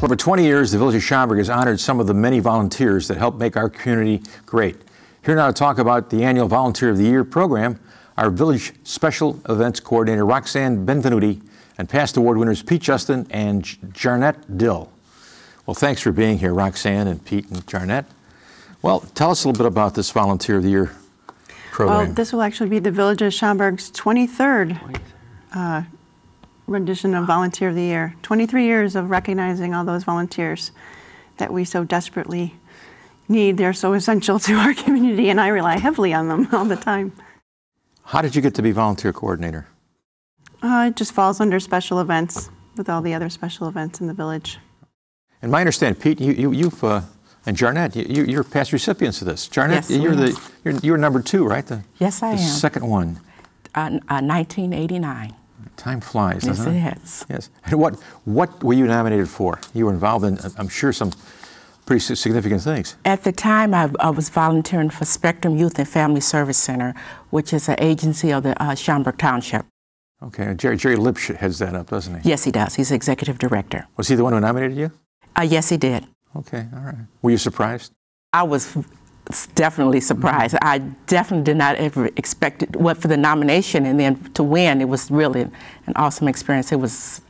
For over 20 years, the Village of Schaumburg has honored some of the many volunteers that help make our community great. Here now to talk about the annual Volunteer of the Year program, our Village Special Events Coordinator, Roxanne Benvenuti, and past award winners Pete Justin and Jarnette Dill. Well, thanks for being here, Roxanne and Pete and Jarnette. Well, tell us a little bit about this Volunteer of the Year program. Well, this will actually be the Village of Schaumburg's 23rd rendition of Volunteer of the Year. 23 years of recognizing all those volunteers that we so desperately need. They're so essential to our community, and I rely heavily on them all the time. How did you get to be volunteer coordinator? It just falls under special events with all the other special events in the village. And my understanding, Pete, you've and Jarnette, you're past recipients of this. Jarnette, Yes, you're number 2, right? Yes, I am. The second one. 1989. Time flies, Yes, doesn't it? it has. Yes. And what were you nominated for? You were involved in, I'm sure, some pretty significant things. At the time, I was volunteering for Spectrum Youth and Family Service Center, which is an agency of the Schaumburg Township. Okay. Jerry Lipsch heads that up, doesn't he? Yes, he does. He's executive director. Was he the one who nominated you? Yes, he did. Okay, all right. Were you surprised? I was definitely surprised. I definitely did not ever expect it. What for the nomination and then to win, it was really an awesome experience. I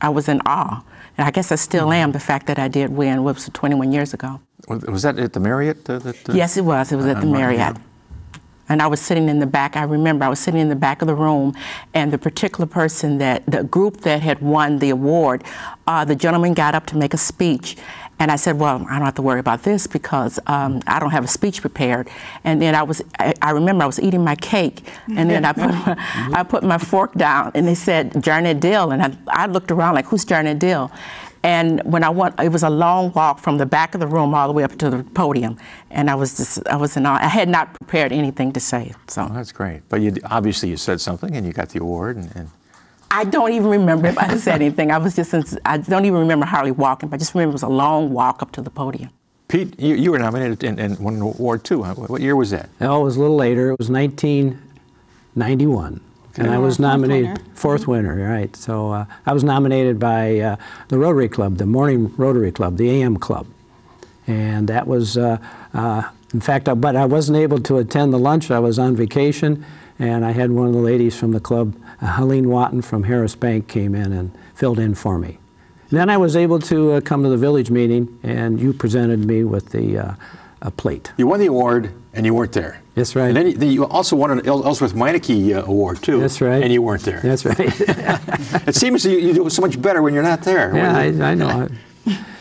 was in awe. And I guess I still am, the fact that I did win, what was it, 21 years ago. Was that at the Marriott? Yes, it was. It was at the Marriott. And I was sitting in the back. I remember I was sitting in the back of the room, and the particular person the group that had won the award, the gentleman got up to make a speech. And I said, well, I don't have to worry about this because I don't have a speech prepared. And then I remember I was eating my cake, and then I put my fork down, and they said, Jarnette Dill. And I looked around like, who's Jarnette Dill? And when it was a long walk from the back of the room all the way up to the podium. And I was in awe. I had not prepared anything to say. So. Oh, that's great. But obviously you said something, and you got the award. And I don't even remember if I said anything. I don't even remember hardly walking, but I just remember it was a long walk up to the podium. Pete, you were nominated and won an award too. What year was that? Oh, it was a little later. It was 1991. Okay. And I was nominated, fourth winner, right. So I was nominated by the Rotary Club, the Morning Rotary Club, the AM Club. And that was, in fact, but I wasn't able to attend the lunch. I was on vacation, and I had one of the ladies from the club, Helene Watton from Harris Bank, came in and filled in for me. And then I was able to come to the village meeting, and you presented me with the plate. You won the award, and you weren't there. That's right. And then you also won an Ellsworth Meineke award, too. That's right. And you weren't there. That's right. It seems you do so much better when you're not there. Yeah, I know.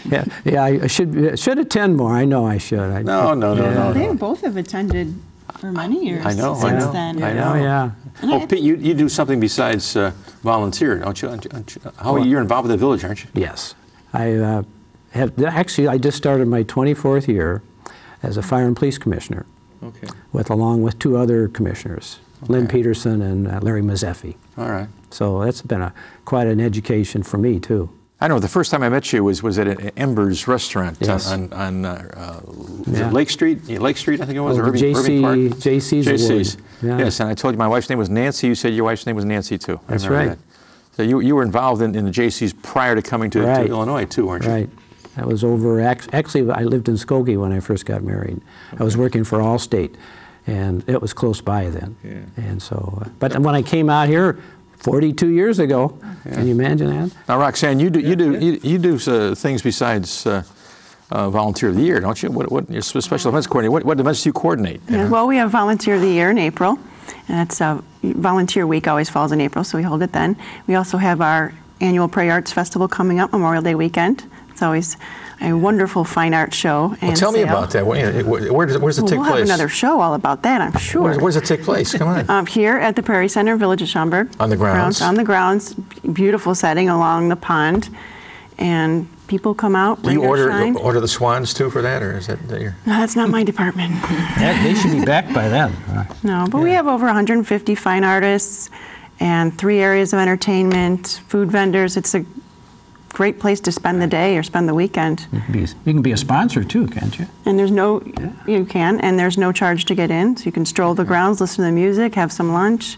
Yeah, I should attend more. I know I should. No. They both have attended for many years then. I know, yeah. Oh, Pete, you do something besides volunteer, don't you? You're involved with the village, aren't you? Yes. I just started my 24th year as a fire and police commissioner. Okay. Along with 2 other commissioners, okay. Lynn Peterson and Larry Mazeffi. All right. So that's been quite an education for me, too. I know the first time I met you was at an Embers restaurant. Yes. on Lake Street? Lake Street, I think it was, or Irving Park? JC's. Yeah. Yes, and I told you my wife's name was Nancy. You said your wife's name was Nancy, too. That's right. That. So you were involved in the JC's prior to coming to Illinois, too, weren't you? Right. I was over, actually, I lived in Skokie when I first got married. Okay. I was working for Allstate, and it was close by then. Yeah. And so, but when I came out here 42 years ago, can you imagine that? Now, Roxanne, you do things besides Volunteer of the Year, don't you? What your special events coordinator? What events do you coordinate? Yeah, well, we have Volunteer of the Year in April, and it's Volunteer Week always falls in April, so we hold it then. We also have our annual Prairie Arts Festival coming up, Memorial Day weekend. It's always a wonderful fine art show. Well, tell me about that. Where does it take place? We'll have another show all about that, I'm sure. Where does it take place? Come on. Here at the Prairie Center, Village of Schaumburg. On the grounds? On the grounds. Beautiful setting along the pond. And people come out, Do you order the swans, too, for that? Or is that your... No, that's not my department. They should be back by then. No, but we have over 150 fine artists and 3 areas of entertainment, food vendors. It's a great place to spend the day or spend the weekend. You can be a sponsor too, can't you? And there's you can, and there's no charge to get in. So you can stroll the grounds, listen to the music, have some lunch.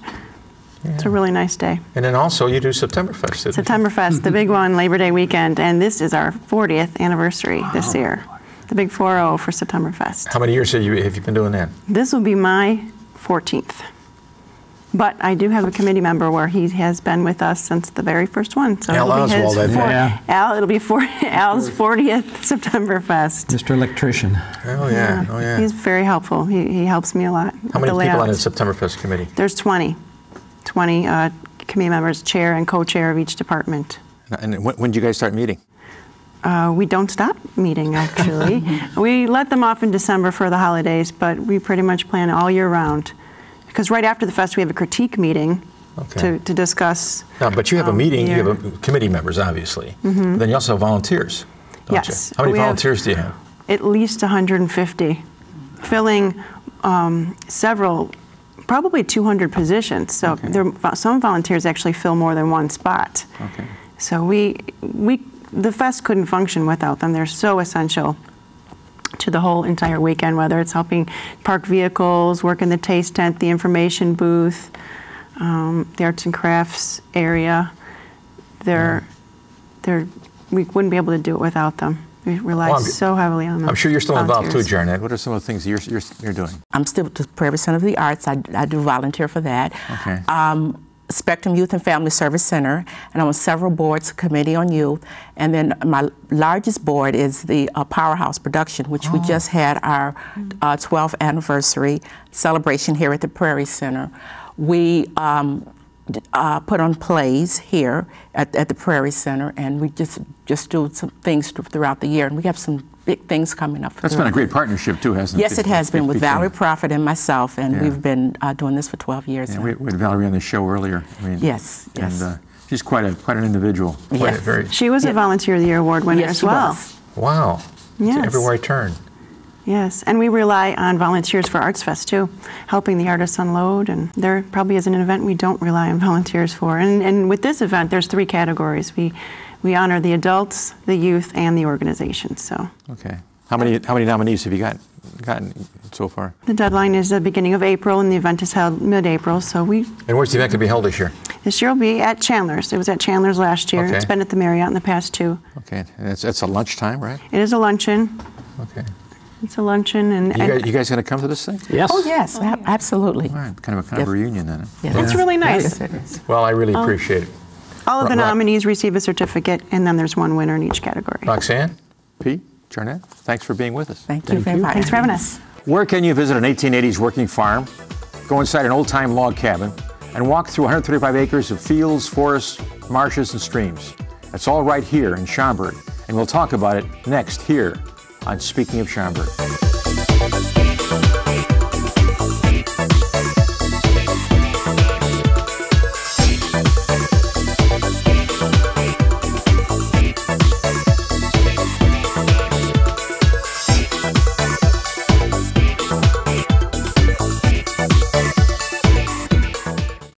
It's a really nice day. And then also you do Septemberfest. didn't you? Septemberfest, the big one, Labor Day weekend, and this is our 40th anniversary this year. The big 4-0 for Septemberfest. How many years have you been doing that? This will be my 14th. But I do have a committee member where he has been with us since the very first one. So Al it'll be Oswald, I think. Al, it'll be Al's 40th Septemberfest. Mr. Electrician. Oh, yeah. Oh, yeah. He's very helpful. He helps me a lot. How many people on the Septemberfest committee? There's 20 committee members, chair and co-chair of each department. And when did you guys start meeting? We don't stop meeting, actually. We let them off in December for the holidays, but we pretty much plan all year round. Because right after the fest, we have a critique meeting to discuss. No, but you have a meeting, year. you have committee members, obviously. Then you also have volunteers, don't Yes. you? How many We have volunteers do you have? At least 150, filling several, probably 200 positions. So some volunteers actually fill more than one spot. Okay. So the fest couldn't function without them. They're so essential to the whole entire weekend, whether it's helping park vehicles, work in the taste tent, the information booth, the arts and crafts area. We wouldn't be able to do it without them. We rely so heavily on them. I'm sure you're still involved too, volunteers. Jarnette. What are some of the things you're doing? I'm still with the Prairie Center of the Arts. I do volunteer for that. Okay. Spectrum Youth and Family Service Center, and I'm on several boards, Committee on Youth, and then my largest board is the Powerhouse Production, which we just had our 12th anniversary celebration here at the Prairie Center. We put on plays here at the Prairie Center, and we just do some things throughout the year, and we have some big things coming up. That's been a great partnership too, hasn't it? Yes, it has been with Valerie Prophet and myself, and Yeah. we've been doing this for 12 years. Yeah, now. we had Valerie on the show earlier. I mean, Yes, yes. And she's quite an individual. Yes. She was a Volunteer of the Year Award winner Yes, as she well. was. Wow. Yes. Everywhere I turn. Yes, and we rely on volunteers for Arts Fest too, helping the artists unload, and there probably isn't an event we don't rely on volunteers for. And with this event, there's 3 categories. We honor the adults, the youth, and the organizations. So Okay. How many nominees have you gotten so far? the deadline is the beginning of April, and the event is held mid-April. So And where's the event going to be held this year? this year will be at Chandler's. It was at Chandler's last year. Okay. It's been at the Marriott in the past 2. Okay. And it's a lunchtime, right? It is a luncheon. Okay. It's a luncheon, and You guys going to come to this thing? Yes. Oh, yes, absolutely. All right. Kind of a reunion then. Yes. it's really nice. Yes, it is. Well, I really appreciate it. All of the Ro- nominees receive a certificate, and then there's one winner in each category. Roxanne, Pete, Jarnette, thanks for being with us. Thank you for inviting Thanks for me. having us. Where can you visit an 1880s working farm, go inside an old-time log cabin, and walk through 135 acres of fields, forests, marshes, and streams? That's all right here in Schaumburg, and we'll talk about it next here on Speaking of Schaumburg.